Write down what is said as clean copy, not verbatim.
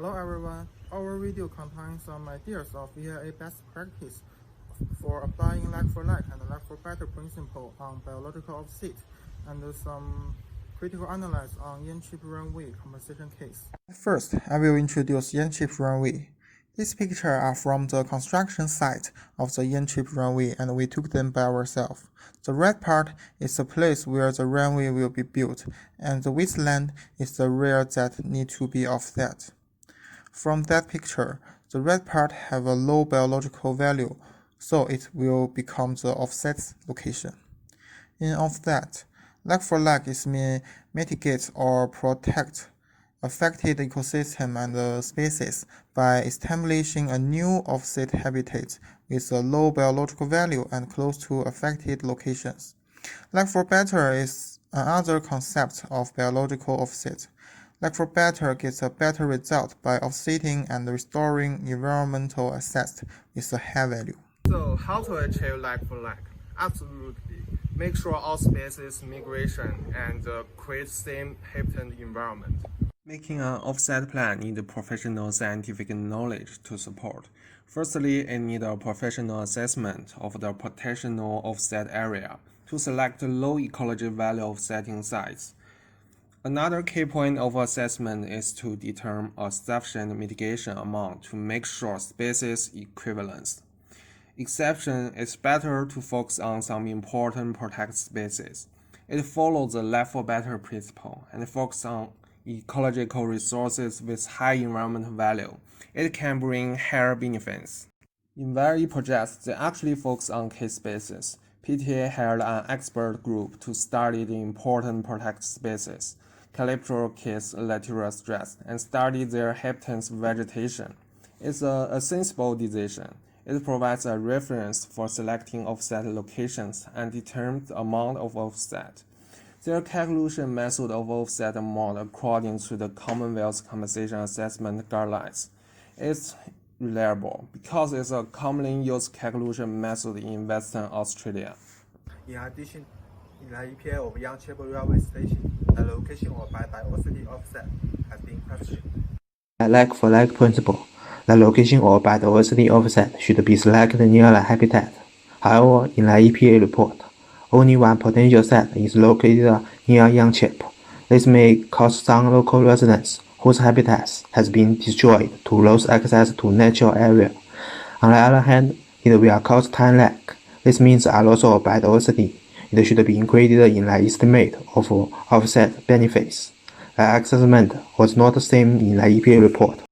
Hello everyone, our video contains some ideas of YRE best practice for applying like-for-like and like-for-better principle on biological offset and some critical analysis on Yan-chip runway compensation case. First, I will introduce Yan-chip runway. These pictures are from the construction site of the Yan-chip runway and we took them by ourselves. The red part is the place where the runway will be built, and the wasteland is the area that need to be offset. From that picture, the red part have a low biological value, so it will become the offset location. In offset, like-for-like is mean mitigate or protect affected ecosystem and species by establishing a new offset habitat with a low biological value and close to affected locations. Like-for-better is another concept of biological offset. Like-for-better gets a better result by offsetting and restoring environmental assets with a high value. So how to achieve like-for-like? Absolutely. Make sure all species migration and create same habitat environment. Making an offset plan needs professional scientific knowledge to support. Firstly, it needs a professional assessment of the potential offset area to select low ecology value offsetting sites. Another key point of assessment is to determine a sufficient mitigation amount to make sure species equivalence. Exception is better to focus on some important protected species. It follows the like-for-better principle and focuses on ecological resources with high environmental value. It can bring higher benefits. In YRE projects, they actually focus on key species. PTA hired an expert group to study the important protected species, Calyptrocys laterostris, and study their habitats vegetation. It's a sensible decision. It provides a reference for selecting offset locations and determines the amount of offset. Their calculation method of offset amount according to the Commonwealth Compensation Assessment Guidelines is reliable because it's a commonly used calculation method in Western Australia. In addition, in the EPA of Yan-chip railway station, the location of biodiversity offset has been questioned. Like-for-like principle, the location of biodiversity offset should be selected near the habitat. However, in the EPA report, only one potential site is located near Yan-chip. This may cause some local residents whose habitats has been destroyed to lose access to natural area. On the other hand, it will cause time lag. This means a loss of biodiversity. It should be included in the estimate of offset benefits. The assessment was not the same in the EPA report.